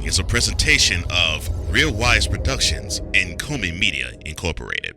is a presentation of Real Wise Productions and Comey Media Incorporated.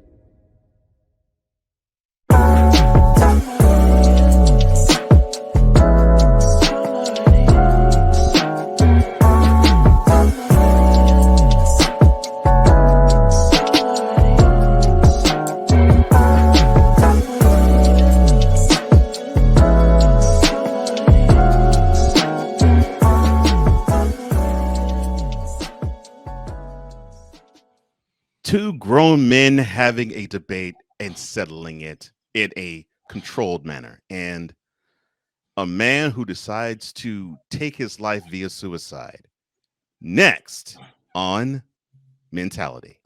Two grown men having a debate and settling it in a controlled manner, and a man who decides to take his life via suicide. Next on Mentality.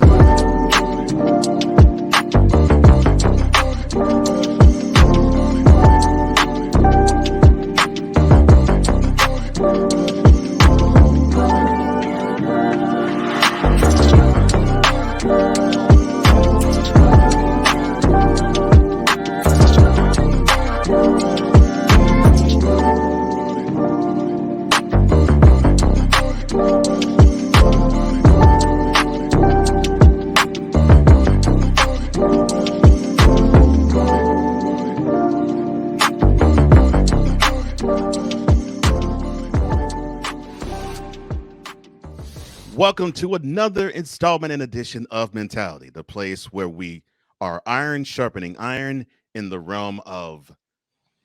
Welcome to another installment and edition of Mentality, the place where we are iron sharpening iron in the realm of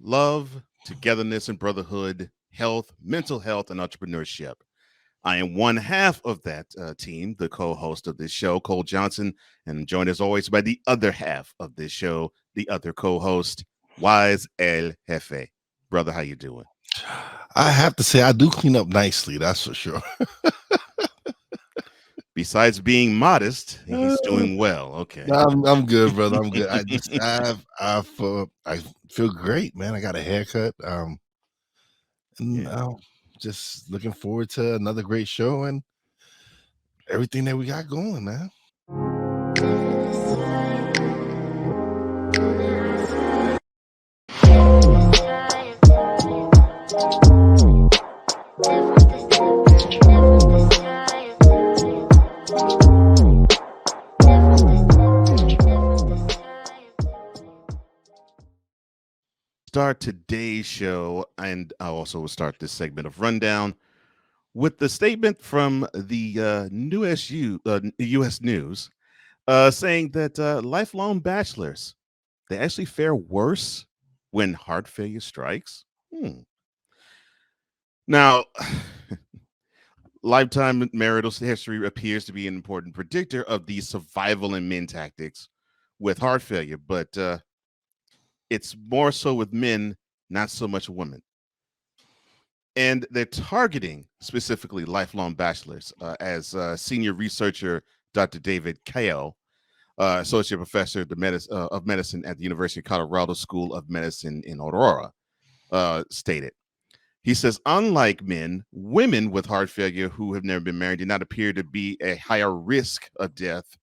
love, togetherness and brotherhood, health, mental health, and entrepreneurship. I am one half of that team, the co-host of this show, Cole Johnson, and joined as always by the other half of this show, the other co-host, Wize El Jefe. Brother, how you doing? I have to say I do clean up nicely, that's for sure. Besides being modest, he's doing well. Okay, I'm good, brother. I'm good. I feel great, man. I got a haircut. And just looking forward to another great show and everything that we got going, man. Start today's show, and I also will start this segment of Rundown with the statement from the U.S. News saying that lifelong bachelors, they actually fare worse when heart failure strikes. Now, lifetime marital history appears to be an important predictor of the survival in men tactics with heart failure, but it's more so with men, not so much women. And they're targeting specifically lifelong bachelors, as senior researcher Dr. David Kyle, associate professor of medicine at the University of Colorado School of Medicine in Aurora, stated. He says, unlike men, women with heart failure who have never been married do not appear to be a higher risk of death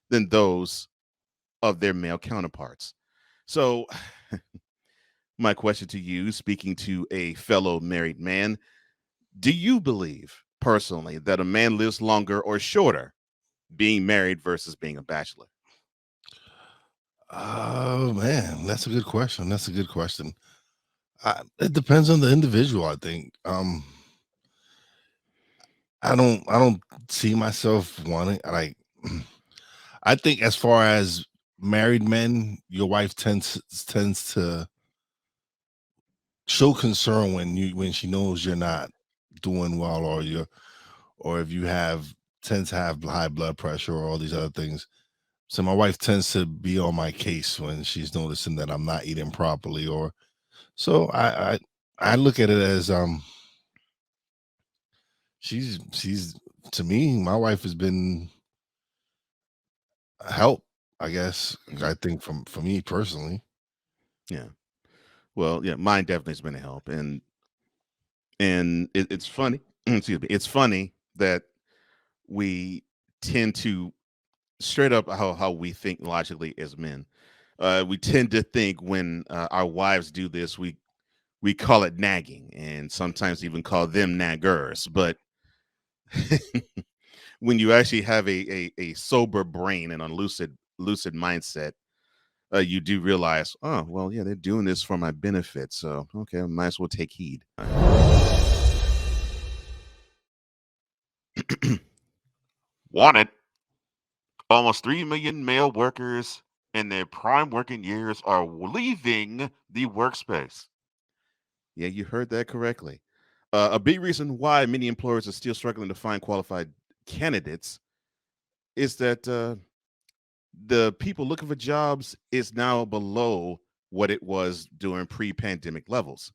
than those of their male counterparts. So my question to you, speaking to a fellow married man, do you believe personally that a man lives longer or shorter being married versus being a bachelor? Oh man, that's a good question. That's a good question. It depends on the individual, I think. I don't see myself wanting like I think as far as married men, your wife tends to show concern when she knows you're not doing well, or if you tends to have high blood pressure or all these other things. So my wife tends to be on my case when she's noticing that I'm not eating properly, or so I look at it as she's to me, my wife has been a help, I guess. I think for me personally. Yeah. Well, yeah, mine definitely has been a help, and it's funny. Excuse me. It's funny that we tend to straight up how we think logically as men. We tend to think when our wives do this, we call it nagging, and sometimes even call them naggers. But when you actually have a sober brain and a lucid mindset, you do realize, oh well, yeah, they're doing this for my benefit, so okay, I might as well take heed. Wanted. Almost 3 million male workers in their prime working years are leaving the workspace. Yeah, you heard that correctly. A big reason why many employers are still struggling to find qualified candidates is that the people looking for jobs is now below what it was during pre-pandemic levels.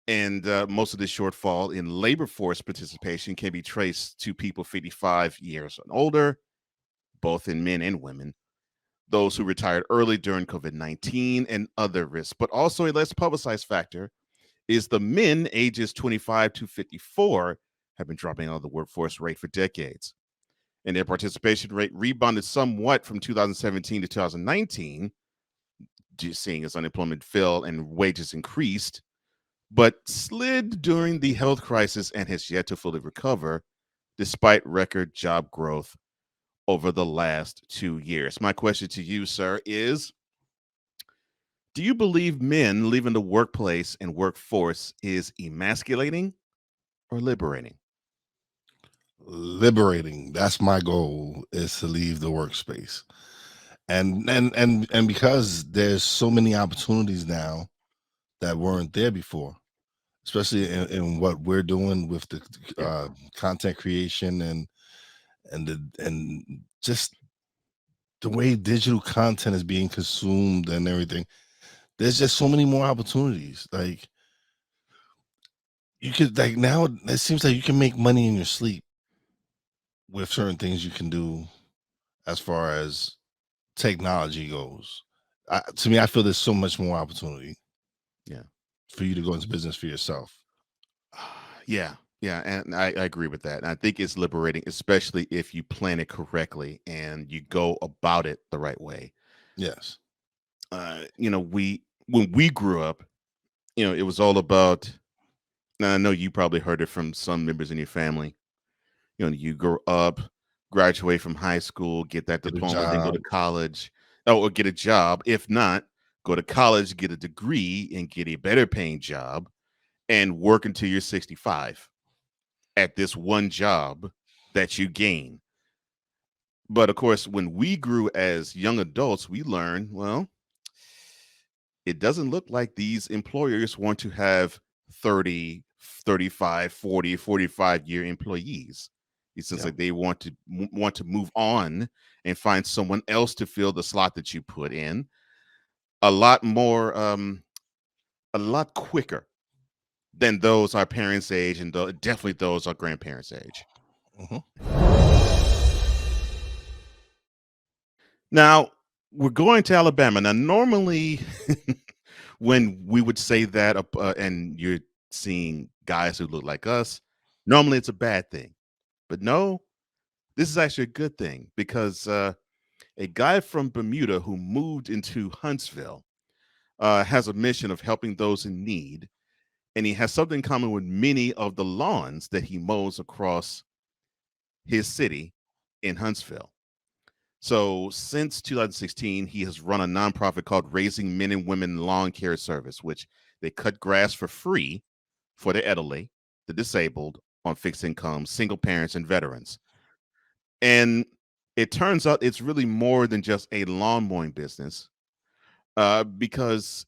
And most of the shortfall in labor force participation can be traced to people 55 years and older, both in men and women, those who retired early during COVID 19 and other risks. But also, a less publicized factor is the men ages 25 to 54 have been dropping out of the workforce rate for decades. And their participation rate rebounded somewhat from 2017 to 2019, seeing as unemployment fell and wages increased, but slid during the health crisis and has yet to fully recover despite record job growth over the last 2 years. My question to you, sir, is do you believe men leaving the workplace and workforce is emasculating or liberating? Liberating. That's my goal, is to leave the workspace. And because there's so many opportunities now that weren't there before, especially in what we're doing with the Yeah. content creation and just the way digital content is being consumed and everything. There's just so many more opportunities. Like, you could, like, now it seems like you can make money in your sleep with certain things you can do as far as technology goes. To me, I feel there's so much more opportunity Yeah. for you to go into business for yourself. Yeah. Yeah. And I agree with that. And I think it's liberating, especially if you plan it correctly and you go about it the right way. Yes. When we grew up, it was all about, now I know you probably heard it from some members in your family. You grow up, graduate from high school, get that Get a diploma, then go job. to college, or get a job. If not, go to college, get a degree, and get a better paying job, and work until you're 65 at this one job that you gain. But of course, when we grew as young adults, we learned, well, it doesn't look like these employers want to have 30, 35, 40, 45-year employees. It's just Yeah. like they want to move on and find someone else to fill the slot that you put in a lot more, a lot quicker than those our parents' age, and definitely those our grandparents' age. Mhm. Now, we're going to Alabama. Now, normally, when we would say that, and you're seeing guys who look like us, normally it's a bad thing. But no, this is actually a good thing because a guy from Bermuda who moved into Huntsville has a mission of helping those in need. And he has something in common with many of the lawns that he mows across his city in Huntsville. So since 2016, he has run a nonprofit called Raising Men and Women Lawn Care Service, which they cut grass for free for the elderly, the disabled, on fixed income, single parents, and veterans. And it turns out it's really more than just a lawn mowing business, because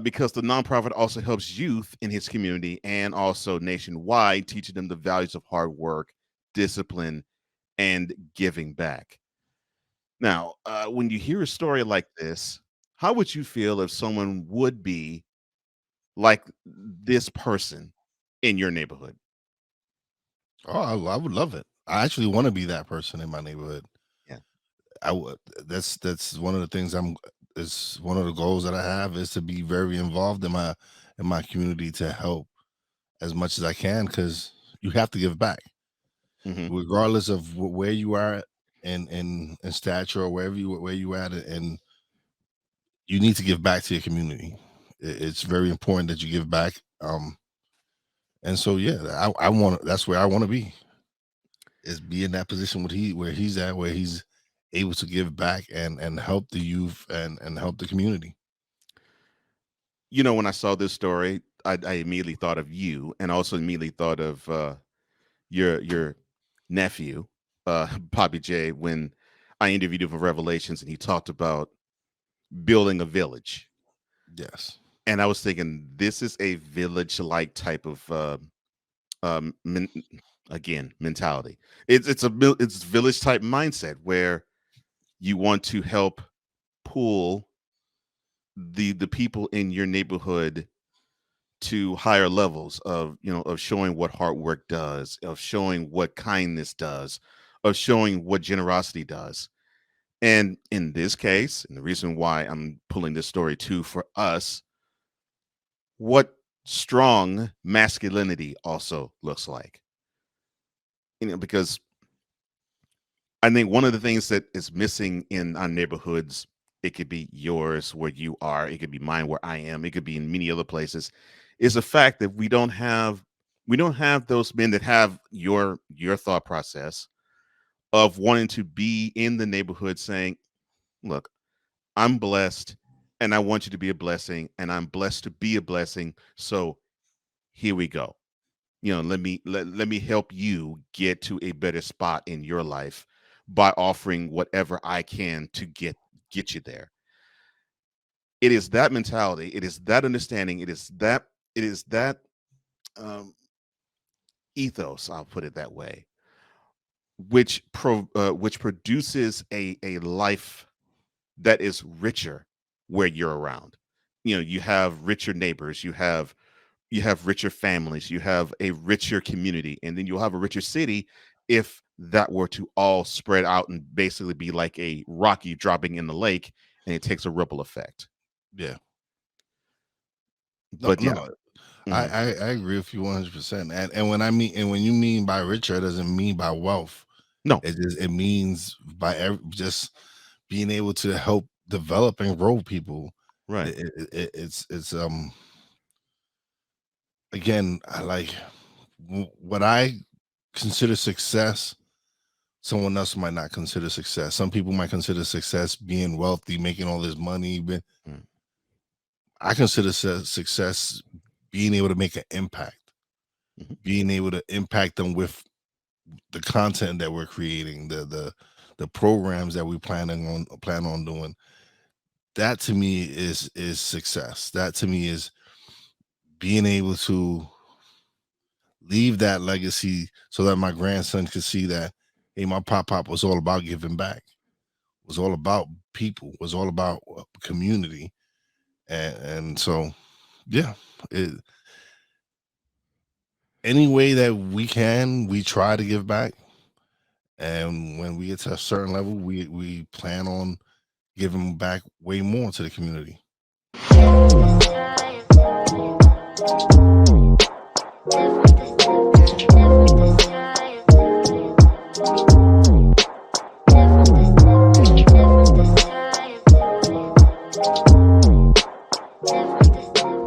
because the nonprofit also helps youth in his community and also nationwide, teaching them the values of hard work, discipline, and giving back. Now, when you hear a story like this, how would you feel if someone would be like this person in your neighborhood? Oh, I would love it. I actually want to be that person in my neighborhood. Yeah. I would. That's one of the things I'm. Is one of the goals that I have, is to be very involved in my community, to help as much as I can, because you have to give back, Hmm. regardless of where you are in stature, or where you at, and you need to give back to your community. It's very important that you give back. And so yeah, I want, that's where I want to be, is be in that position where he's at, where he's able to give back and help the youth and help the community. You know, when I saw this story, I immediately thought of you, and also immediately thought of your nephew, Bobby J, when I interviewed him for Revelations, and he talked about building a village. Yes. And I was thinking, this is a village-like type of men, again, mentality. It's village type mindset where you want to help pull the people in your neighborhood to higher levels of, you know, of showing what hard work does, of showing what kindness does, of showing what generosity does. And in this case, and the reason why I'm pulling this story too for us, what strong masculinity also looks like. You know, because I think one of the things that is missing in our neighborhoods, it could be yours where you are, it could be mine where I am, it could be in many other places, is the fact that we don't have those men that have your thought process of wanting to be in the neighborhood saying, look, I'm blessed and I want you to be a blessing, and I'm blessed to be a blessing. So here we go. You know, let me help you get to a better spot in your life by offering whatever I can to get you there. It is that mentality, it is that understanding, it is that um ethos, I'll put it that way, which produces a life that is richer where you're around. You know, you have richer neighbors, you have richer families, you have a richer community, and then you'll have a richer city if that were to all spread out and basically be like a rocky dropping in the lake, and it takes a ripple effect. Yeah. No, But yeah. no, Mhm. I agree with you 100%. And when I mean, and when you mean by richer, it doesn't mean by wealth. No. It means by just being able to help develop and grow people. Right. It's again, I like what I consider success. Someone else might not consider success. Some people might consider success being wealthy, making all this money. But Mm. I consider success being able to make an impact, Mhm. being able to impact them with the content that we're creating, the programs that we plan on doing. That to me is success. That to me is being able to leave that legacy so that my grandson could see that, hey, my pop was all about giving back, was all about people, was all about community. And so yeah, it, any way that we can, we try to give back. And when we get to a certain level, we plan on giving back way more to the community.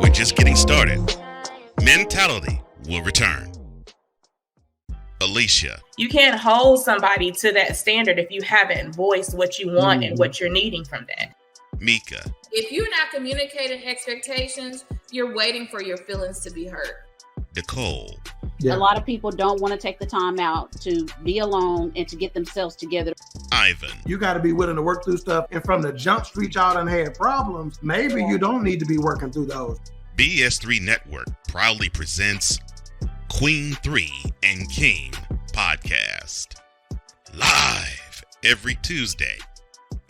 We're just getting started. Mentality will return. Alicia. You can't hold somebody to that standard if you haven't voiced what you want and what you're needing from that. Mika. If you're not communicating expectations, you're waiting for your feelings to be hurt. Nicole. Yeah. A lot of people don't want to take the time out to be alone and to get themselves together. Ivan. You got to be willing to work through stuff. And from the jump street, y'all done had problems. Maybe you don't need to be working through those. BS3 Network proudly presents Queen 3 and King podcast. Live every Tuesday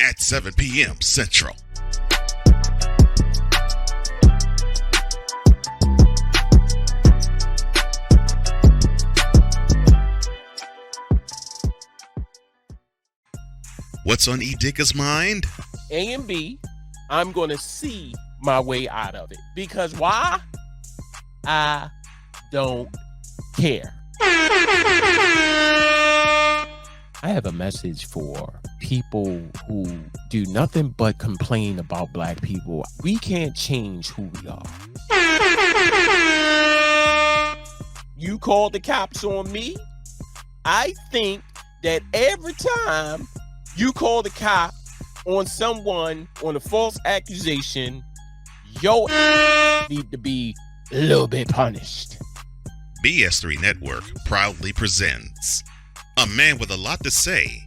at 7 p.m. Central. What's on E. Dicka's mind? A and B, I'm going to see my way out of it. Because why? I don't care. I have a message for people who do nothing but complain about black people. We can't change who we are. you called the cops on me. I think that every time you call the cop on someone on a false accusation, your need to be a little bit punished. BS3 Network proudly presents a man with a lot to say,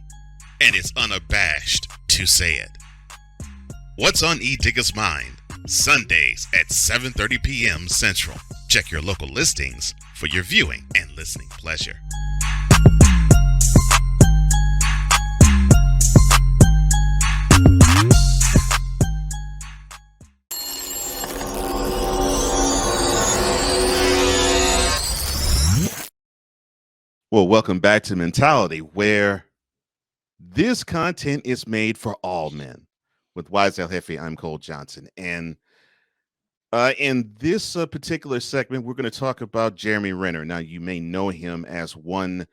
and is unabashed to say it. What's on E Digger's mind? Sundays at 7:30 p.m. Central. Check your local listings for your viewing and listening pleasure. Well, welcome back to Mentality, where this content is made for all men. With Wize El Jefe, I'm Cole Johnson. And in this particular segment, we're going to talk about Jeremy Renner. Now, you may know him as one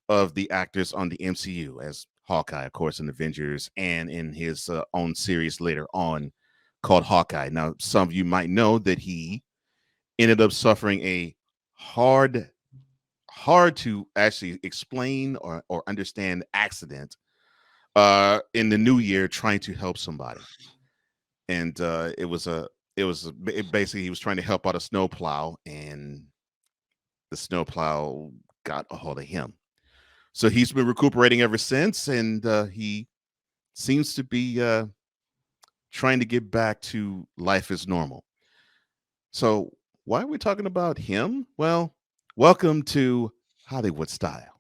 of the actors on the MCU, as Hawkeye, of course, in Avengers, and in his own series later on called Hawkeye. Now, some of you might know that he ended up suffering a hard to actually explain or understand accident in the new year trying to help somebody. And basically he was trying to help out a snowplow, and the snowplow got a hold of him. So he's been recuperating ever since, and he seems to be trying to get back to life as normal. So why are we talking about him? Well, welcome to Hollywood Style.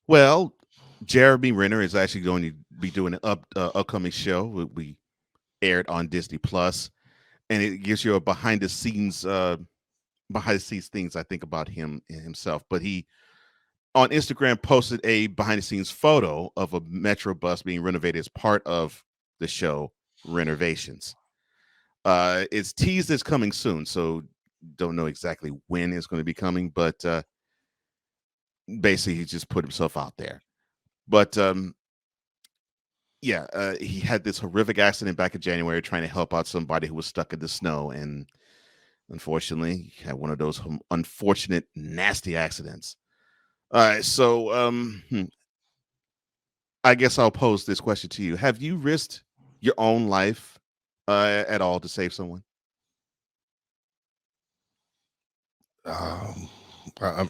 Well, Jeremy Renner is actually going to be doing an upcoming show. Will be aired on Disney Plus, and it gives you a behind the scenes things I think about him himself. But he on Instagram posted a behind the scenes photo of a metro bus being renovated as part of the show Renovations. It's teased as coming soon, so don't know exactly when it's going to be coming, but basically he just put himself out there. But he had this horrific accident back in January trying to help out somebody who was stuck in the snow, and unfortunately he had one of those unfortunate nasty accidents. All right, so I guess I'll pose this question to you. Have you risked your own life at all to save someone? I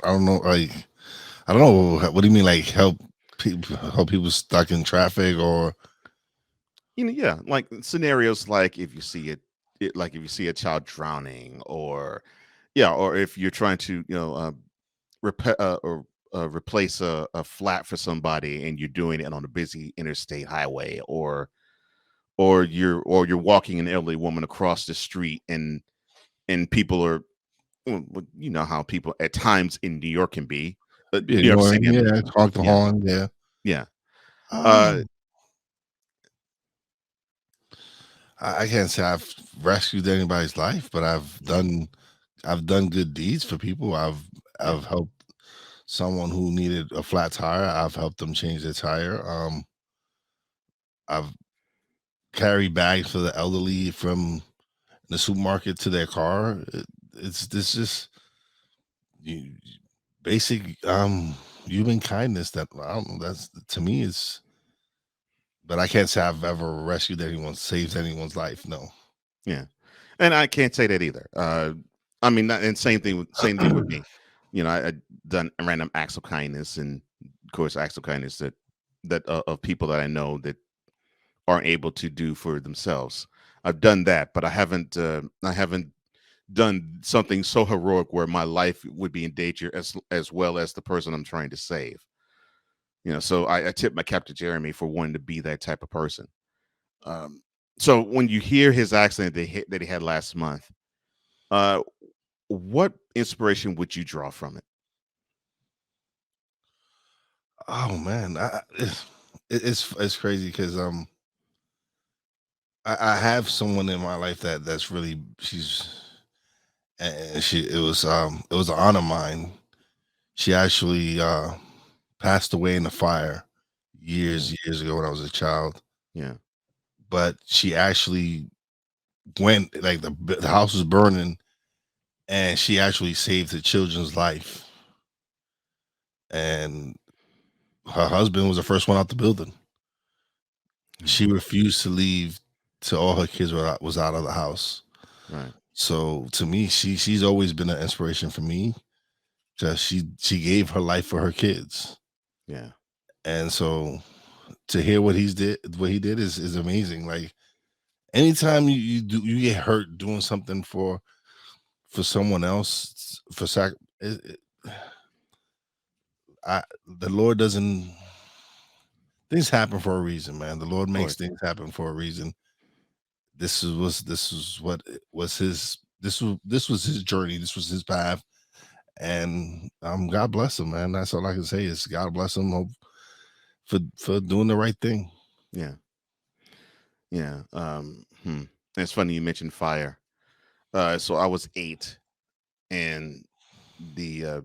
don't know. Like, I don't know. What do you mean? Like help people stuck in traffic, or like scenarios like if you see like if you see a child drowning, or if you're trying to replace a flat for somebody and you're doing it on a busy interstate highway, or you're walking an elderly woman across the street, and people are, you know how people at times in New York can be. New York City, talk the horn, yeah. I can't say I've rescued anybody's life, but I've done good deeds for people. I've helped someone who needed a flat tire. I've helped them change their tire. I've carried bags for the elderly from the supermarket to their car. It's just basic human kindness that I don't know. That's, to me, is. But I can't say I've ever rescued anyone, saved anyone's life. No. Yeah, and I can't say that either. I mean, and same thing with me. I done random acts of kindness, and of course, acts of kindness that of people that I know that aren't able to do for themselves. I've done that, but I haven't done something so heroic where my life would be in danger as well as the person I'm trying to save. So I tip my cap to Jeremy for wanting to be that type of person. So when you hear his accident that he had last month, what inspiration would you draw from it? Oh man, it's crazy because I have someone in my life that's really it was an aunt of mine. She actually passed away in the fire years ago when I was a child. Yeah. But she actually went, like, the house was burning, and she actually saved the children's life. And her husband was the first one out the building. She refused to leave till all her kids was out of the house. Right. So to me, she's always been an inspiration for me. Just she gave her life for her kids. Yeah. And so to hear what he did is amazing. Like, anytime you get hurt doing something for someone else, the Lord doesn't, things happen for a reason, man. The Lord makes things happen for a reason. This was his journey. This was his path. And God bless him, man. That's all I can say is God bless him for doing the right thing. Yeah. Yeah. It's funny you mentioned fire. So I was 8, and the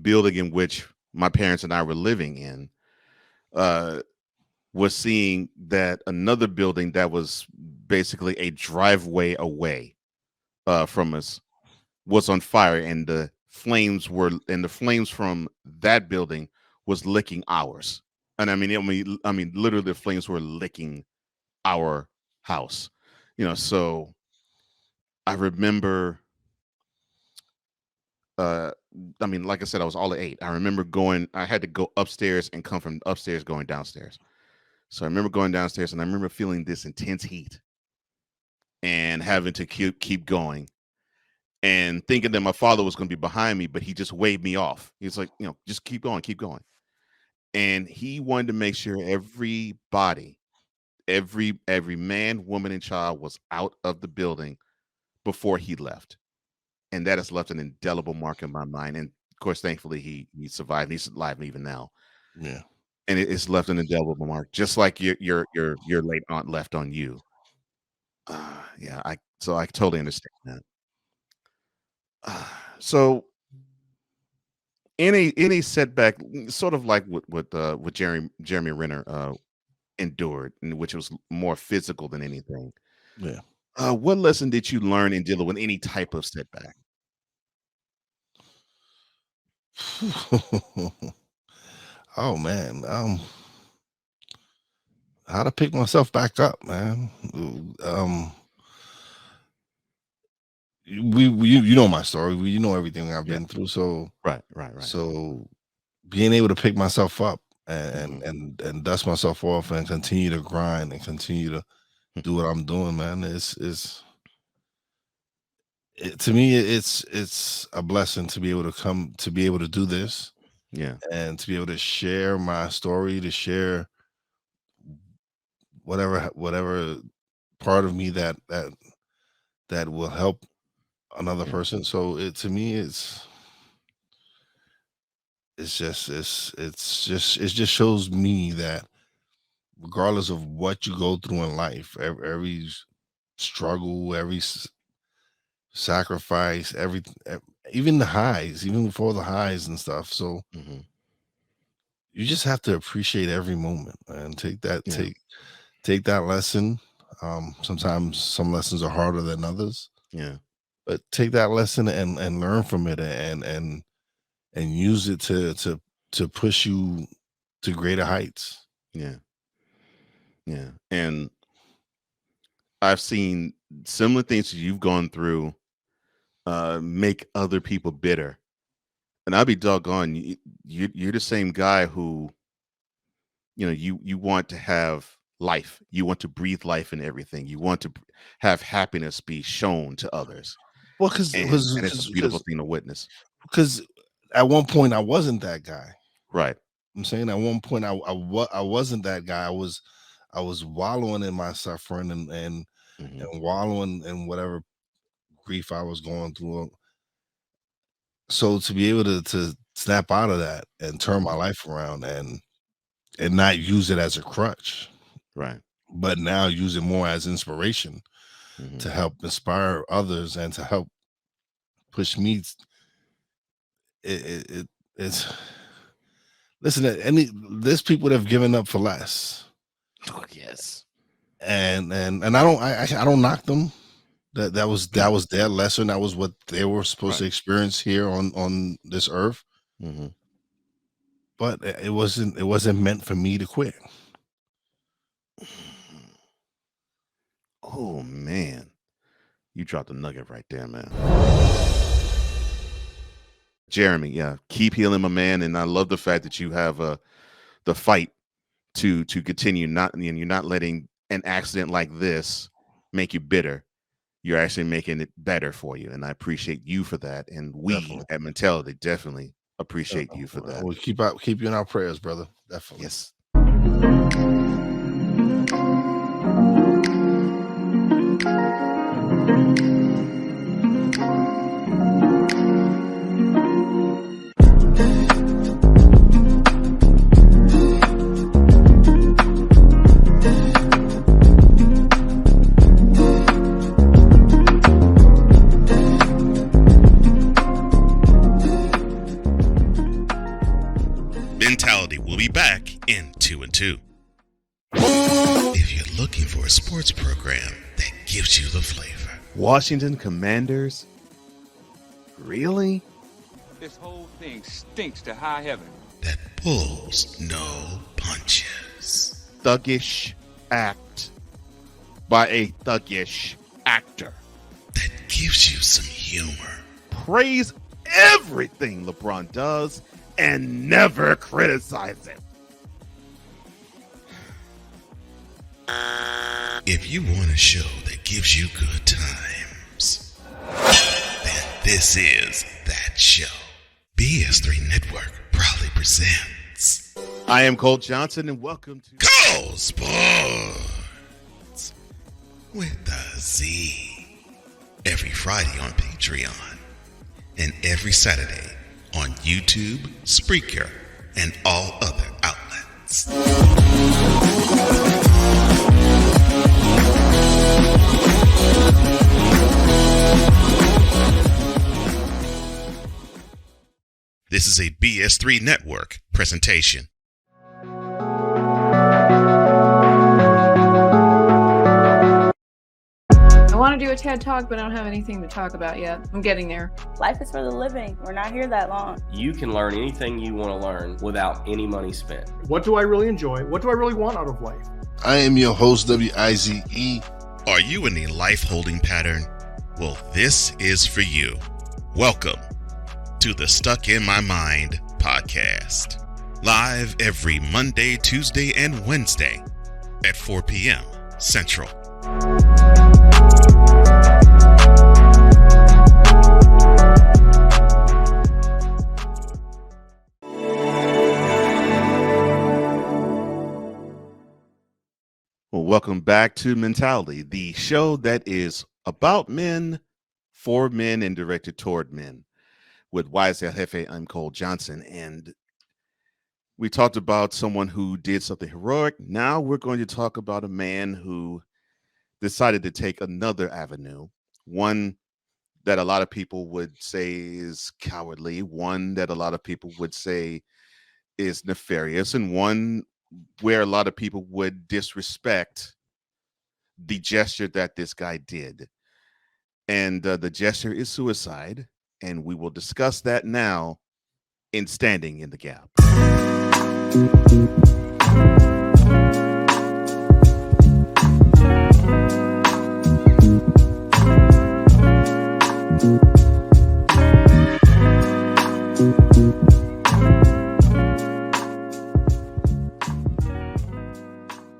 building in which my parents and I were living in was seeing that another building that was basically a driveway away from us was on fire, and the flames from that building was licking ours. And I mean, literally, the flames were licking our house. So I remember. Like I said, I was all at 8. I remember I had to go upstairs and come from upstairs going downstairs. So I remember going downstairs, and I remember feeling this intense heat and having to keep going, and thinking that my father was going to be behind me, but he just waved me off. He's like, just keep going, keep going. And he wanted to make sure everybody, every man, woman, and child was out of the building before he left. And that has left an indelible mark in my mind. And of course, thankfully, he survived. He's alive even now. Yeah. And it's left an indelible mark, just like your late aunt left on you. Yeah, I totally understand that. So any setback, sort of like what Jeremy Renner endured, which was more physical than anything. Yeah. What lesson did you learn in dealing with any type of setback? Oh man, how to pick myself back up, man. You know my story. You know everything I've been through. So right. So being able to pick myself up and dust myself off and continue to grind and continue to do what I'm doing, man, to me it's a blessing to be able to do this. Yeah. And to be able to share my story, to share whatever part of me that will help another person. So it just shows me that regardless of what you go through in life, every struggle, every sacrifice, even the highs, even before the highs and stuff. So you just have to appreciate every moment and take that lesson. Sometimes some lessons are harder than others. Yeah. But take that lesson and learn from it and use it to push you to greater heights. Yeah. Yeah. And I've seen similar things that you've gone through make other people bitter. And I'll be doggone, you're the same guy who, you want to have life. You want to breathe life in everything. You want to have happiness be shown to others. Well, because it's a beautiful thing to witness. Because at one point I wasn't that guy. Right. I'm saying at one point I wasn't that guy. I was wallowing in my suffering and wallowing in whatever grief I was going through. So to be able to snap out of that and turn my life around and not use it as a crutch. Right. but now use it more as inspiration to help inspire others and to help push me. It's listen, there's people that have given up for less. Oh, yes. And I don't knock them. That was their lesson. That was what they were supposed to experience here on this earth. But it wasn't meant for me to quit. Oh man, you dropped a nugget right there, man. Jeremy, yeah, keep healing, my man, and I love the fact that you have the fight to continue. You're not letting an accident like this make you bitter. You're actually making it better for you, and I appreciate you for that. And we Definitely. at Mentality definitely appreciate you for that. We'll keep you in our prayers, brother. Definitely. Yes. Mentality will be back in 2 and 2. If you're looking for a sports program that gives you the flavor, Washington Commanders? Really? This whole thing stinks to high heaven. that pulls no punches. Thuggish act by a thuggish actor. That gives you some humor. Praise everything LeBron does and never criticize it. If you want a show that gives you good times, then this is that show. BS3 Network proudly presents I am Cole Johnson, and welcome to Cole Sports with a Z. Every Friday on Patreon and every Saturday on YouTube, Spreaker, and all other outlets. This is a BS3 Network presentation. I want to do a TED Talk, but I don't have anything to talk about yet. I'm getting there. Life is for the living. We're not here that long. You can learn anything you want to learn without any money spent. What do I really enjoy? What do I really want out of life? I am your host, Wize. Are you in a life holding pattern? Well, this is for you. Welcome to the Stuck in My Mind podcast. Live every Monday, Tuesday, and Wednesday at 4 p.m. Central. Well, welcome back to Mentality, the show that is about men, for men, and directed toward men. With Wize El Jefe, I'm Cole Johnson, and we talked about someone who did something heroic. Now we're going to talk about a man who decided to take another avenue, one that a lot of people would say is cowardly, one that a lot of people would say is nefarious, and one where a lot of people would disrespect the gesture that this guy did. And the gesture is suicide. And we will discuss that now in Standing in the Gap.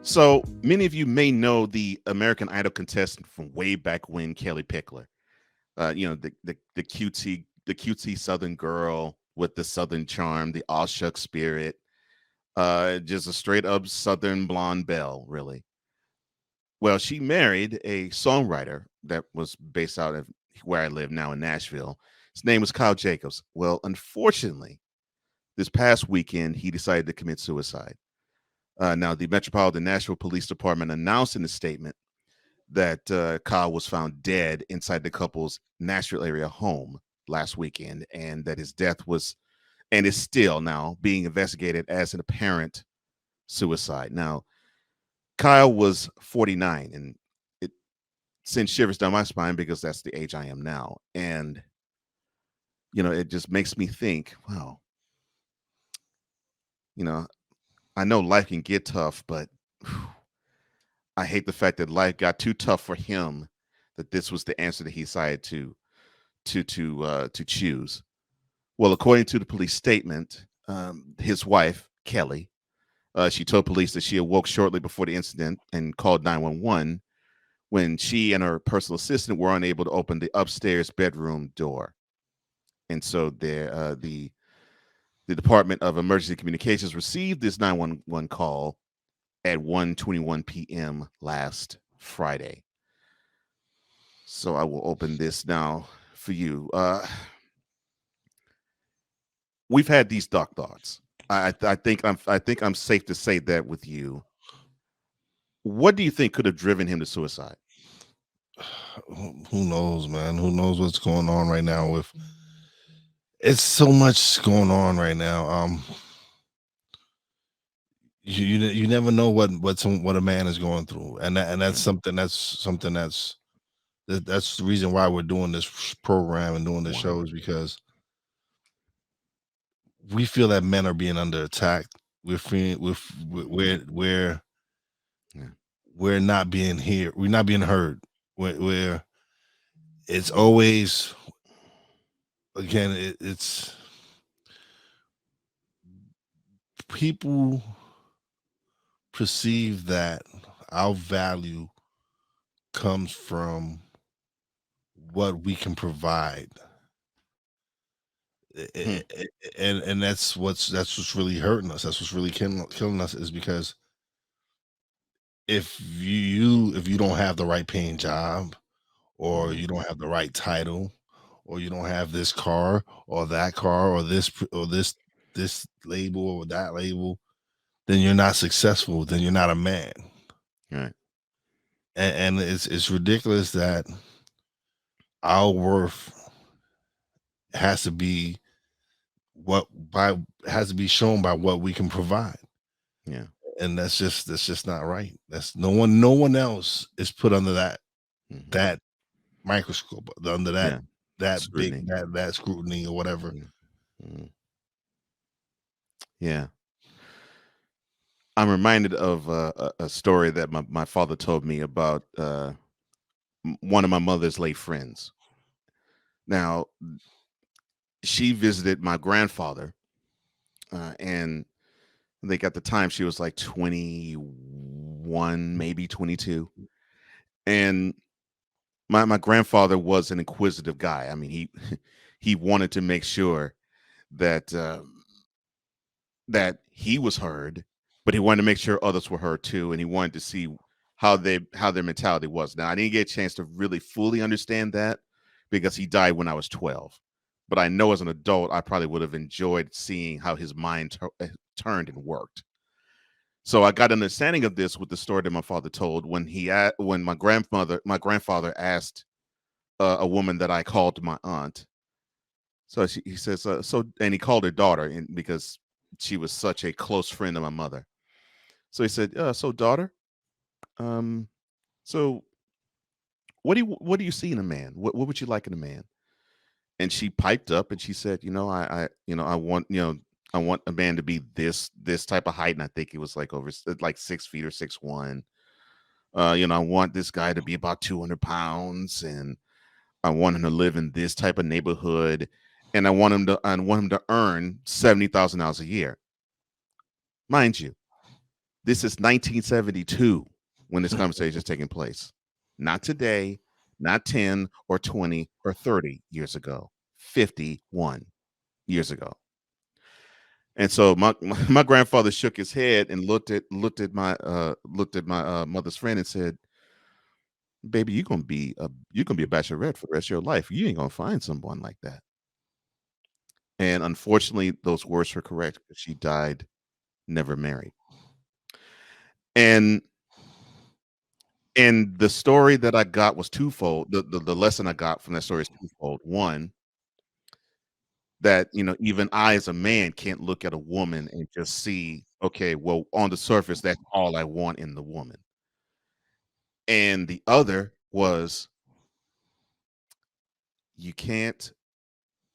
So many of you may know the American Idol contestant from way back when, Kelly Pickler. The cutesy Southern girl with the Southern charm, the all shuck spirit, just a straight up Southern blonde belle, really. Well, she married a songwriter that was based out of where I live now in Nashville. His name was Kyle Jacobs. Well, unfortunately, this past weekend, he decided to commit suicide. Now, the Metropolitan Nashville Police Department announced in a statement that Kyle was found dead inside the couple's Nashville area home last weekend, and that his death was and is still now being investigated as an apparent suicide. Now, Kyle was 49, and it sends shivers down my spine because that's the age I am now. And, it just makes me think, wow, I know life can get tough, but I hate the fact that life got too tough for him, that this was the answer that he decided to choose. Well, according to the police statement, his wife, Kelly, she told police that she awoke shortly before the incident and called 911 when she and her personal assistant were unable to open the upstairs bedroom door. And so the Department of Emergency Communications received this 911 call at 1:21 p.m. last Friday. So I will open this now for you. We've had these dark thoughts. I think I'm safe to say that with you. What do you think could have driven him to suicide? Who knows, man? Who knows what's going on right now? With it's so much going on right now. You never know what a man is going through, and that's something that's the reason why we're doing this program and doing this show, is because we feel that men are being under attack. We're not being here. We're not being heard. We're it's always, again, it's people perceive that our value comes from what we can provide. And that's what's really hurting us. That's what's really killing us, is because if you don't have the right paying job, or you don't have the right title, or you don't have this car or that car, or this label or that label, then you're not successful. Then you're not a man. Right. And it's ridiculous that our worth has to be shown by what we can provide. Yeah. And that's just not right. That's no one else is put under that microscope, under that scrutiny. big that scrutiny or whatever. Yeah. I'm reminded of a story that my father told me about one of my mother's late friends. Now, she visited my grandfather, and I think at the time she was like 21, maybe 22. And my grandfather was an inquisitive guy. I mean, he wanted to make sure that that he was heard, but he wanted to make sure others were heard too, and he wanted to see how their mentality was. Now, I didn't get a chance to really fully understand that because he died when I was 12. But I know as an adult, I probably would have enjoyed seeing how his mind turned and worked. So I got an understanding of this with the story that my father told when my grandfather asked a woman that I called my aunt. So he says, and he called her daughter, because she was such a close friend of my mother. So he said, so daughter, so what do you see in a man? What would you like in a man? And she piped up and she said, I want a man to be this type of height. And I think it was like over like 6 feet or 6'1". I want this guy to be about 200 pounds, and I want him to live in this type of neighborhood, and I want him to earn $70,000 a year. Mind you, this is 1972 when this conversation is taking place. Not today, not 10 or 20 or 30 years ago, 51 years ago. And so my grandfather shook his head and looked at my mother's friend and said, "Baby, you're gonna be a bachelorette for the rest of your life. You ain't gonna find someone like that." And unfortunately, those words were correct. She died never married. And the story that I got was twofold. The lesson I got from that story is twofold. One, that even I as a man can't look at a woman and just see, okay, well, on the surface, that's all I want in the woman. And the other was, you can't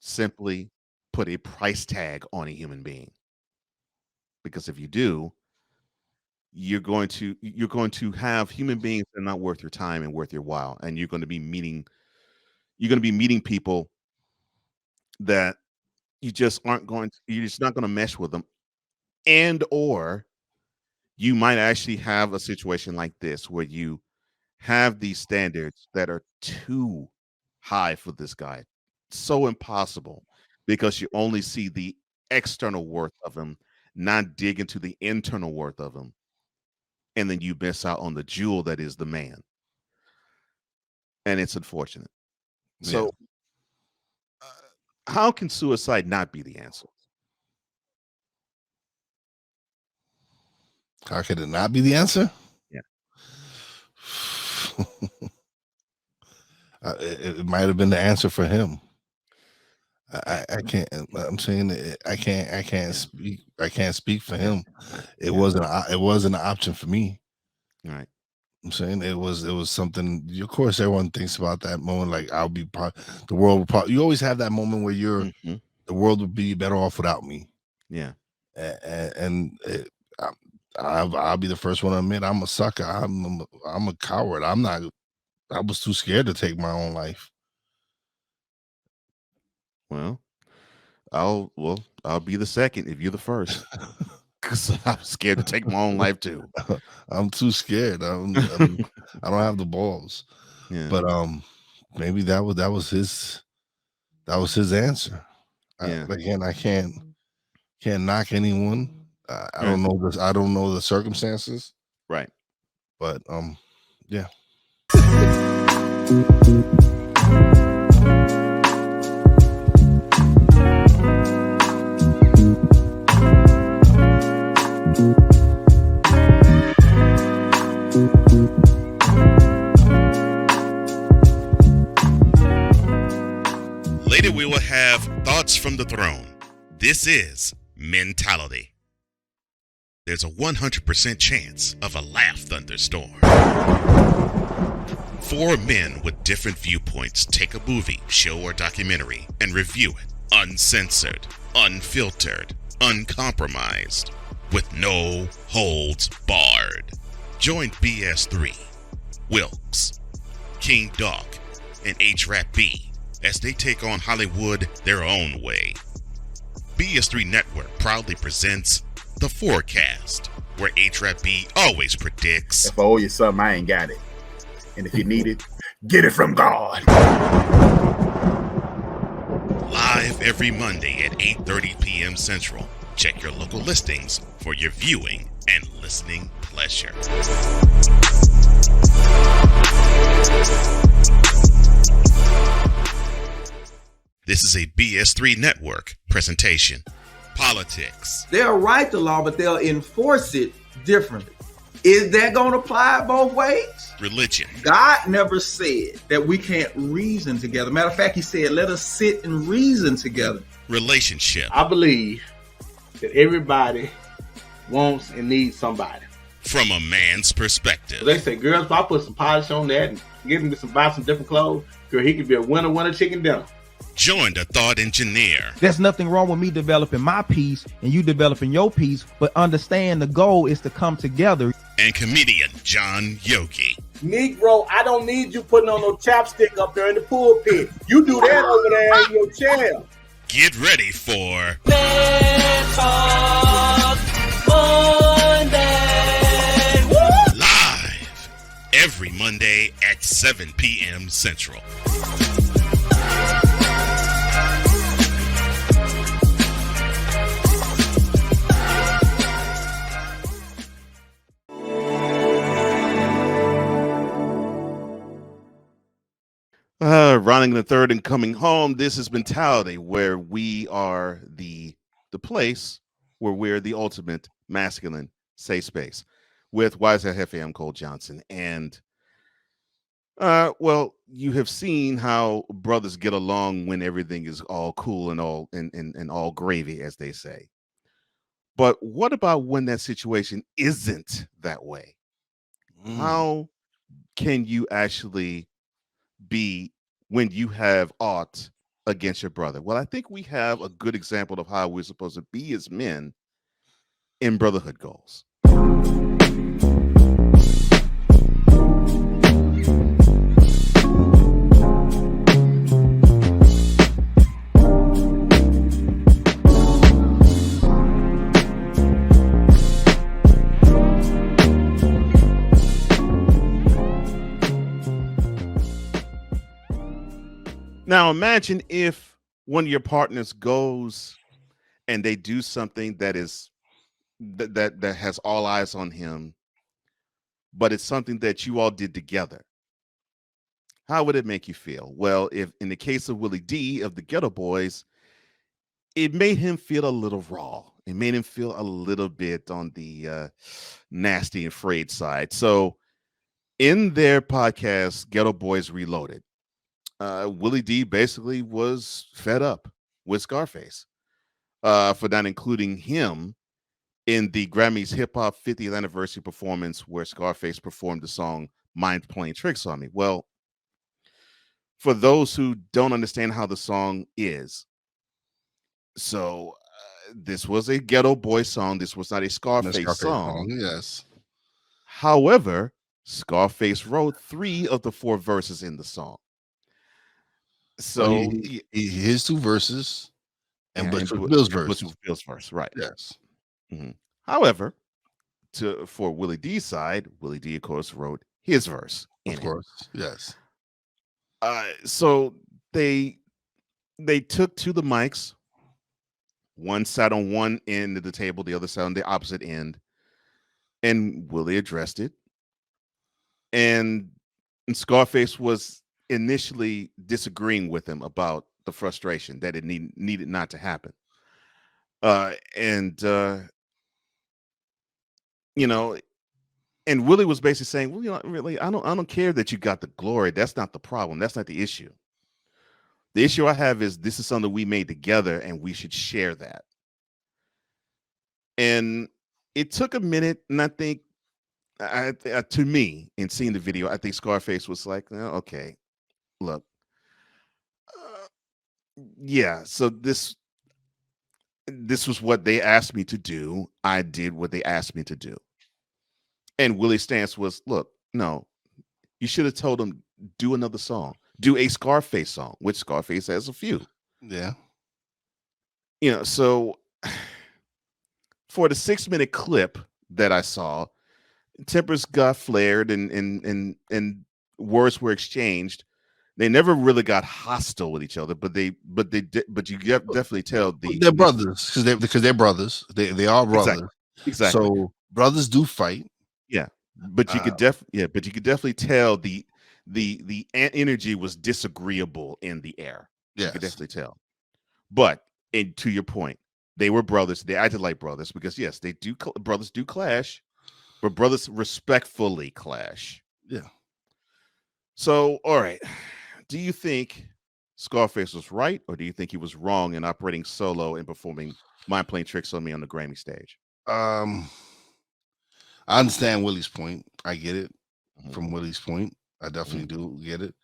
simply put a price tag on a human being, because if you do, you're going to have human beings that are not worth your time and worth your while, and you're going to be meeting people that you're just not going to mesh with them, and or you might actually have a situation like this where you have these standards that are too high for this guy, so impossible, because you only see the external worth of him, not dig into the internal worth of him, and then you miss out on the jewel that is the man. And it's unfortunate. So how can suicide not be the answer? How could it not be the answer? Yeah. It might have been the answer for him. I can't. I'm saying I can't speak. I can't speak for him. It wasn't an option for me. All right. I'm saying it was something. Of course, everyone thinks about that moment. Like, I'll be the world will probably. You always have that moment where you're the world would be better off without me. Yeah. And I'll be the first one to admit I'm a sucker. I'm a coward. I was too scared to take my own life. Well, I'll be the second if you're the first, because I'm scared to take my own life too. I'm too scared. I don't have the balls. Yeah. But maybe that was his answer. Yeah. Again, I can't knock anyone. I don't know this. I don't know the circumstances. Right. But yeah. Later, we will have Thoughts from the Throne. This is Mentality. There's a 100% chance of a laugh thunderstorm. 4 men with different viewpoints take a movie, show, or documentary and review it uncensored, unfiltered, uncompromised, with no holds barred. Join BS3, Wilkes, King Dawk, and H-Rap B as they take on Hollywood their own way. BS3 Network proudly presents The Forecast, where H-Rap B always predicts, if I owe you something, I ain't got it. And if you need it, get it from God. live every Monday at 8:30 p.m. Central. Check your local listings for your viewing and listening pleasure. This is a BS3 Network presentation. Politics. They'll write the law, but they'll enforce it differently. Is that going to apply both ways? Religion. God never said that we can't reason together. Matter of fact, he said, let us sit and reason together. Relationship. I believe that everybody wants and needs somebody. From a man's perspective. They say, girls, if I put some polish on that and get him to buy some different clothes, girl, he could be a winner chicken dinner. Join the thought engineer. There's nothing wrong with me developing my piece and you developing your piece, but understand the goal is to come together. And comedian John Yogi. Negro, I don't need you putting on no chapstick up there in the pulpit. You do that over there in your chair. Get ready for Monday. Live every Monday at 7 p.m. Central. Rounding the third and coming home. This is Mentality, where we are the place where we're the ultimate masculine safe space. with Wize and Cole Johnson. And well, you have seen how brothers get along when everything is all cool and all and all gravy, as they say. But what about when that situation isn't that way? How can you actually be when you have aught against your brother? Well, I think we have a good example of how we're supposed to be as men in Brotherhood Goals. Now, imagine if one of your partners goes and they do something that is that has all eyes on him, but it's something that you all did together. How would it make you feel? Well, if in the case of Willie D of the Ghetto Boys, it made him feel a little raw. It made him feel a little bit on the nasty and frayed side. So in their podcast, Ghetto Boys Reloaded, Willie D basically was fed up with Scarface for not including him in the Grammys Hip Hop 50th Anniversary performance where Scarface performed the song Mind Playing Tricks on Me. Well, for those who don't understand how the song is, so this was a Ghetto Boy song. This was not a Scarface song. Yes. However, Scarface wrote 3 of the 4 verses in the song. So his 2 verses and Bill's verse. Bill's verse, right? Yes. Mm-hmm. However, for Willie D's side, Willie D, of course, wrote his verse. Of course, yes. So they took to the mics. One sat on one end of the table, the other sat on the opposite end, and Willie addressed it. And Scarface was initially disagreeing with him about the frustration that it needed not to happen. You know, and Willie was basically saying, well, you know, really, I don't care that you got the glory. That's not the problem. That's not the issue. The issue I have is this is something we made together and we should share that. And it took a minute, and I think to me, in seeing the video, I think Scarface was like, oh, okay, look, yeah, so this was what they asked me to do. I did what they asked me to do. And Willie's stance was, look, no, you should have told him, do another song. Do a Scarface song, which Scarface has a few. Yeah. You know, so for the 6-minute clip that I saw, tempers got flared and words were exchanged. They never really got hostile with each other, but you definitely tell they're brothers because they're brothers. They are brothers. Exactly. So brothers do fight. Yeah, but you could definitely tell the energy was disagreeable in the air. Yes. You could definitely tell. But to your point, they were brothers. They acted like brothers because yes, they do. Brothers do clash, but brothers respectfully clash. Yeah. So, all right. Do you think Scarface was right, or do you think he was wrong in operating solo and performing Mind Playing Tricks on Me on the Grammy stage? I understand Willie's point. I get it from Willie's point. I definitely do get it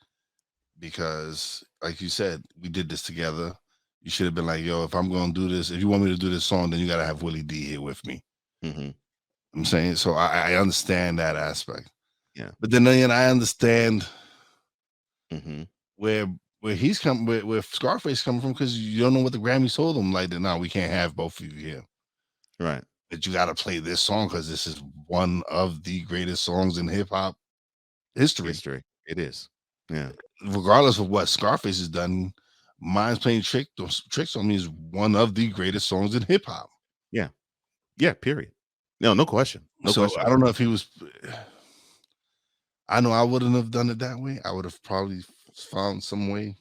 because, like you said, we did this together. You should have been like, yo, if I'm going to do this, if you want me to do this song, then you got to have Willie D here with me. I'm saying, so I understand that aspect. Yeah. But then again, I understand where he's coming, where Scarface coming from, because you don't know what the Grammys told him. Like, no, we can't have both of you here. Right. But you got to play this song because this is one of the greatest songs in hip hop history. It is. Yeah. Regardless of what Scarface has done, Mind Playing Tricks on Me is one of the greatest songs in hip hop. Yeah. Yeah. Period. No question. No question. I don't know if he was. I know I wouldn't have done it that way. I would have probably found some way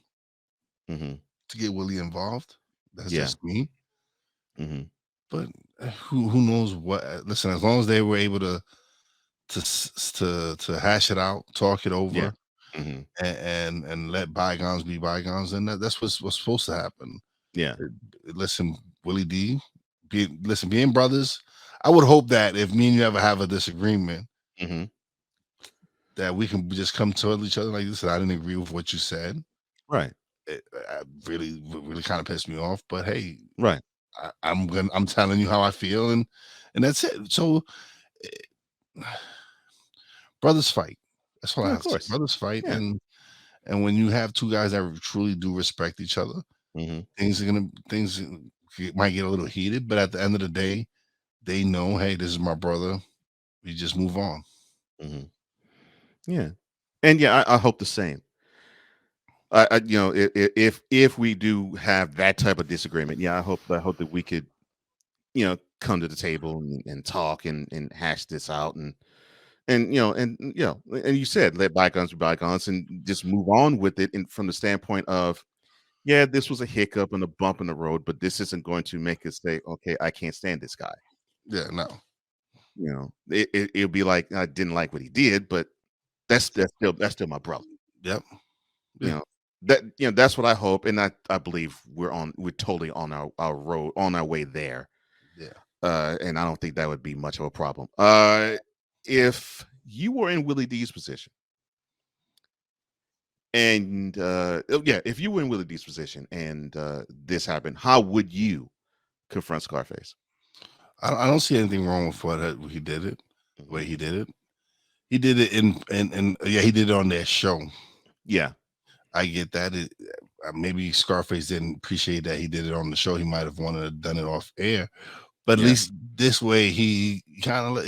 to get Willie involved. That's just me. But who knows what? Listen, as long as they were able to to hash it out, talk it over, Yeah. Mhm. and let bygones be bygones, and that's what's supposed to happen. Yeah. Listen, Willie D, being brothers, I would hope that if me and you ever have a disagreement, Mhm. that we can just come to each other like this. I didn't agree with what you said. Right. It really kind of pissed me off. But hey, right. I'm telling you how I feel, and that's it. So brothers fight. That's all I Yeah, have of to course. say. Brothers fight, Yeah. and when you have two guys that truly do respect each other, Mhm. things might get a little heated, but at the end of the day, they know, hey, this is my brother. We just move on. Mhm. Yeah. And yeah, I hope the same. You know, if we do have that type of disagreement, yeah, I hope that we could, you know, come to the table and talk and hash this out and and you said let bygones be bygones and just move on with it, and from the standpoint of, yeah, this was a hiccup and a bump in the road, but this isn't going to make us say, okay, I can't stand this guy. Yeah, no. You know, it'll be like, I didn't like what he did, but that's still my brother. Yep. You know, that's what I hope, and I believe we're totally on our road, on our way there. Yeah. And I don't think that would be much of a problem. If you were in Willie D's position, and if you were in Willie D's position and this happened, how would you confront Scarface? I don't see anything wrong with what he did it, the way he did it. He did it in he did it on their show. Yeah, I get that. Maybe Scarface didn't appreciate that he did it on the show. He might have wanted to done it off air, but at least this way he kind of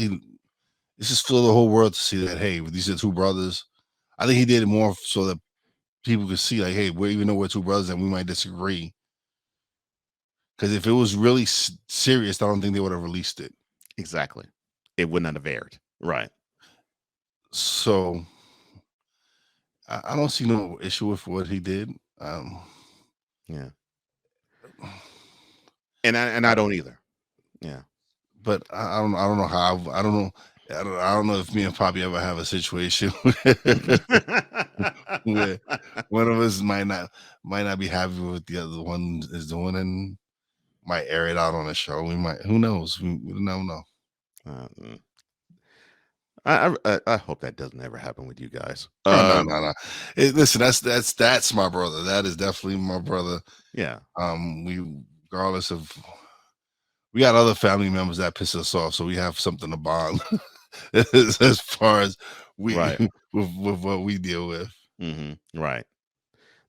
this is for the whole world to see that, hey, these are two brothers. I think he did it more so that people could see, like, hey, even though we're two brothers and we might disagree. Because if it was really serious, I don't think they would have released it. Exactly. It would not have aired. Right. So I don't see no issue with what he did. Yeah. And I don't either. Yeah. But I don't know how. I don't know if me and Poppy ever have a situation where one of us might not be happy with what the other one is doing and might air it out on the show. We might. Who knows? We don't know. I hope that doesn't ever happen with you guys. No. Listen, that's my brother. That is definitely my brother. Yeah. Regardless of, we got other family members that piss us off, so we have something to bond as far as we with what we deal with. Mm-hmm. Right.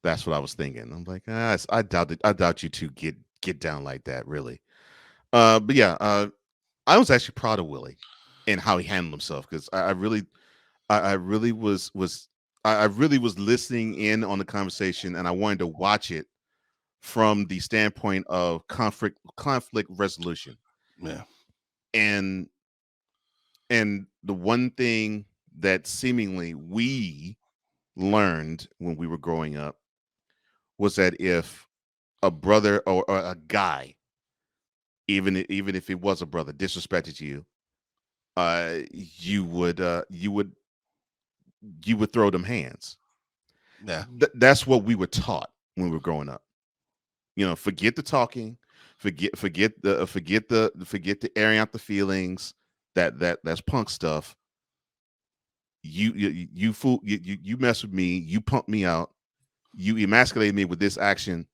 That's what I was thinking. I'm like, I doubt you two get down like that, really. But yeah, I was actually proud of Willie and how he handled himself, because I really was listening in on the conversation, and I wanted to watch it from the standpoint of conflict resolution. Yeah. And the one thing that seemingly we learned when we were growing up was that if a brother or a guy, even if it was a brother, disrespected you, you would throw them hands. Yeah. That's what we were taught when we were growing up. You know, forget the talking, forget the airing out the feelings. That's punk stuff. You fool, you mess with me, you pump me out, you emasculate me with this action,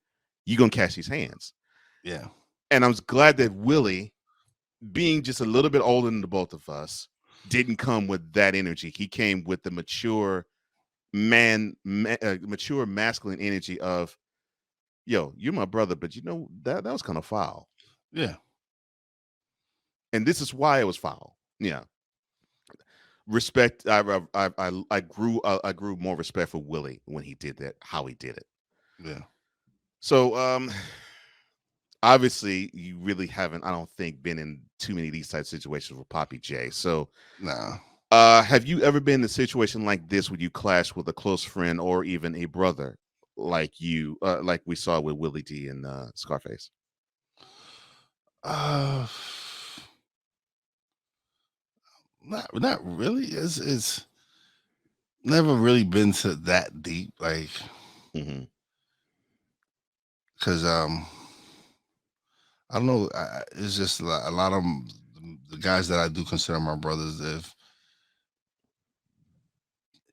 you gonna catch these hands. Yeah. And I was glad that Willie, being just a little bit older than the both of us, didn't come with that energy. He came with the mature mature masculine energy of, yo, you're my brother, but you know that was kind of foul. Yeah. And this is why it was foul. Yeah. Respect. I grew more respect for Willie when he did that, how he did it. Yeah. So obviously you really haven't, I don't think, been in too many of these type of situations with Poppy J. So no. Have you ever been in a situation like this where you clash with a close friend or even a brother, like like we saw with Willie D and Scarface? Not really. It's never really been to that deep, like, because I don't know. It's just a lot of the guys that I do consider my brothers. If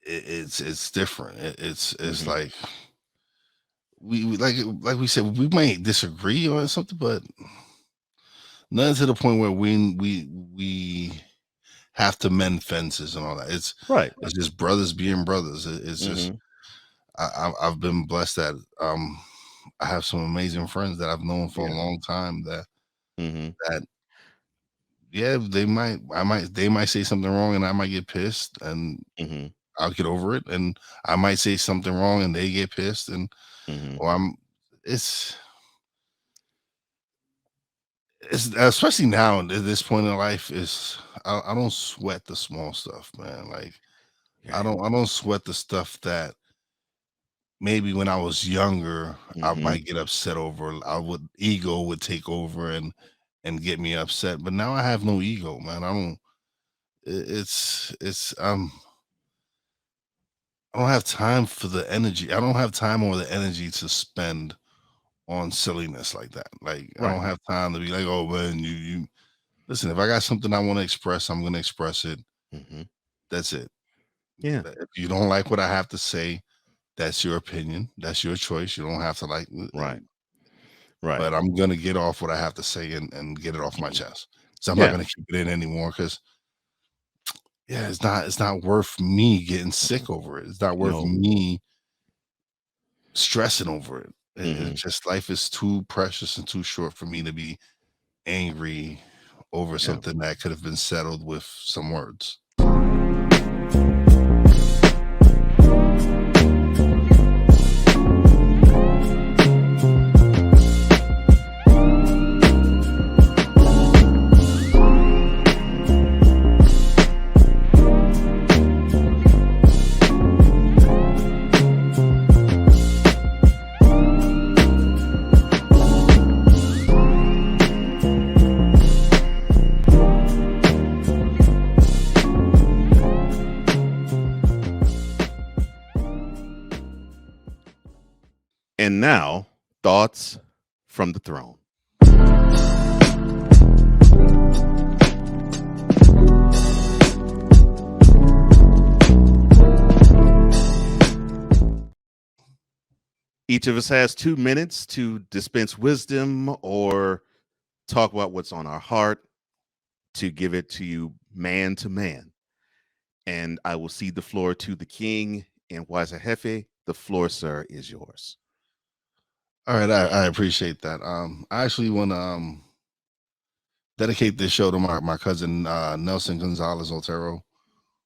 it's different, it's like we like we said, we might disagree on something, but nothing to the point where we have to mend fences and all that. It's right. It's just brothers being brothers. It's just I've been blessed that I have some amazing friends that I've known for a long time that that yeah, they might say something wrong and I might get pissed and I'll get over it, and I might say something wrong and they get pissed, and or it's especially now at this point in life is I don't sweat the small stuff, man. Like I don't sweat the stuff that maybe when I was younger I might get upset over. Ego would take over and get me upset, but now I have no ego, man. I don't. It's I don't have time for the energy. I don't have time or the energy to spend on silliness like that. Like I don't have time to be like, oh man, you listen. If I got something I want to express, I'm gonna express it. That's it. Yeah. If you don't like what I have to say, that's your opinion. That's your choice. You don't have to like. Right. But I'm gonna get off what I have to say and get it off my chest. So I'm not gonna keep it in anymore because it's not worth me getting sick over it. It's not worth me stressing over it. It's just life is too precious and too short for me to be angry over something that could have been settled with some words. And now, thoughts from the throne. Each of us has 2 minutes to dispense wisdom or talk about what's on our heart, to give it to you man to man. And I will cede the floor to the king and Wize Jefe. The floor, sir, is yours. All right, I appreciate that. I actually want to dedicate this show to my cousin Nelson Gonzalez Otero,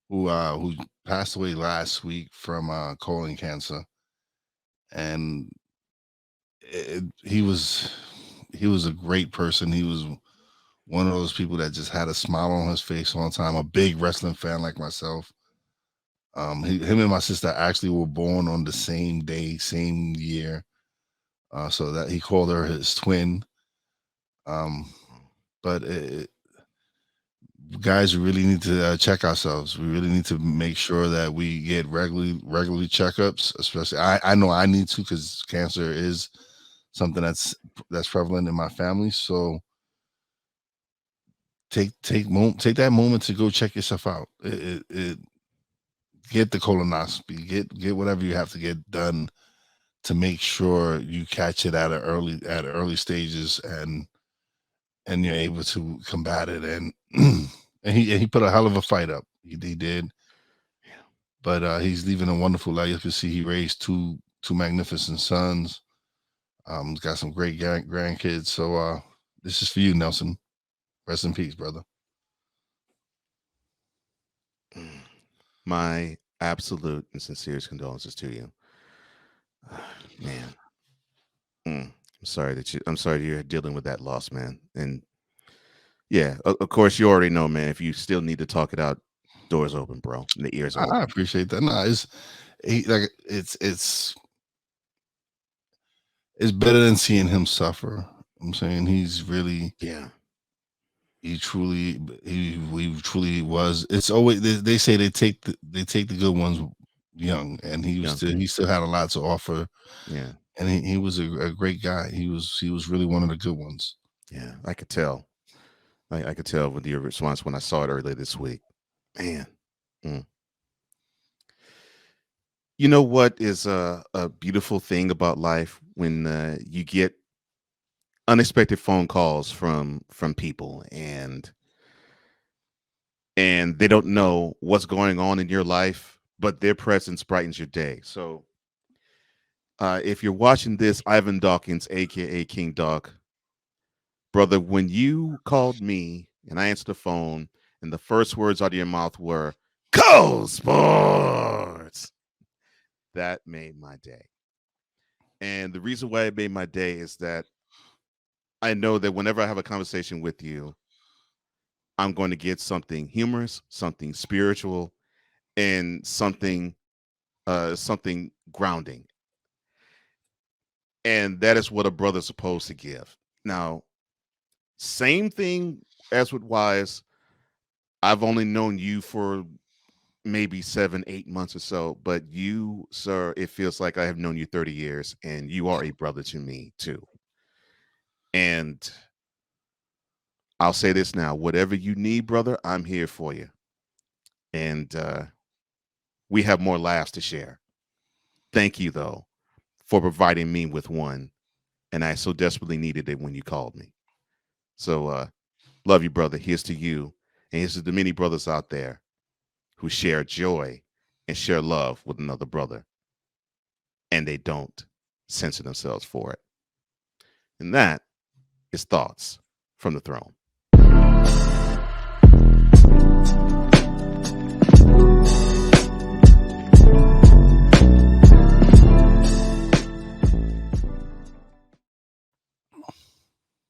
who passed away last week from colon cancer, and he was a great person. He was one of those people that just had a smile on his face all the time. A big wrestling fan like myself. Him and my sister actually were born on the same day, same year. So that he called her his twin. But guys, we really need to check ourselves. We really need to make sure that we get regularly checkups. Especially, I know I need to, because cancer is something that's prevalent in my family. So take that moment to go check yourself out. Get the colonoscopy. Get whatever you have to get done to make sure you catch it at early stages and you're able to combat it. And and he put a hell of a fight up. He did. But he's leaving a wonderful life. You can see he raised two magnificent sons. He's got some great grandkids. So this is for you, Nelson. Rest in peace, brother. My absolute and sincerest condolences to you. Man. I'm sorry you're dealing with that loss, man. And yeah, of course you already know, man. If you still need to talk it out, doors open, bro. And the ears open. I appreciate that. No, it's better than seeing him suffer. I'm saying he's really he truly was. It's always they say they take the good ones young, and he still had a lot to offer. Yeah, and he was a great guy. He was really one of the good ones. Yeah, I could tell. I could tell with your response when I saw it earlier this week. Man. You know what is a beautiful thing about life when you get unexpected phone calls from people and they don't know what's going on in your life, but their presence brightens your day. So if you're watching this, Ivan Dawkins, aka King Dawk, brother, when you called me and I answered the phone and the first words out of your mouth were "Go Sports," that made my day. And the reason why it made my day is that I know that whenever I have a conversation with you, I'm going to get something humorous, something spiritual, and something grounding. And that is what a brother's supposed to give. Now, same thing as with Wize. I've only known you for maybe 7-8 months or so, but you, sir, it feels like I have known you 30 years, and you are a brother to me too. And I'll say this now, whatever you need, brother, I'm here for you. And we have more laughs to share. Thank you, though, for providing me with one. And I so desperately needed it when you called me. So love you, brother. Here's to you. And here's to the many brothers out there who share joy and share love with another brother. And they don't censor themselves for it. And that is Thoughts from the Throne.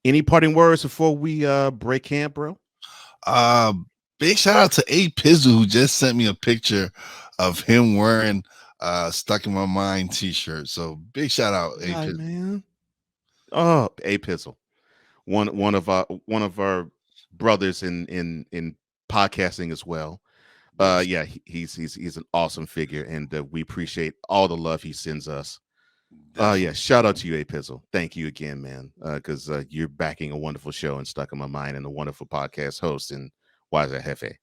Any parting words before we break camp, bro? Big shout out to APizzle, who just sent me a picture of him wearing Stuck in My Mind t-shirt. So big shout out, APizzle. Man. Oh, APizzle. One of our brothers in podcasting as well. Yeah, he's an awesome figure, and we appreciate all the love he sends us. Yeah, shout out to you, APizzle. Thank you again, man, because you're backing a wonderful show and Stuck in My Mind, and a wonderful podcast host and Wize and Jefe.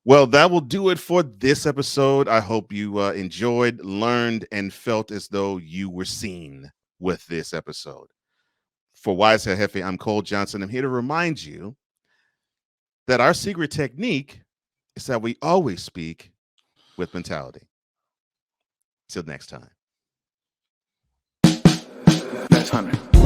Well, that will do it for this episode. I hope you enjoyed, learned, and felt as though you were seen with this episode. For Wize and Jefe, I'm Cole Johnson. I'm here to remind you that our secret technique is that we always speak with mentality. Till next time. That's 100.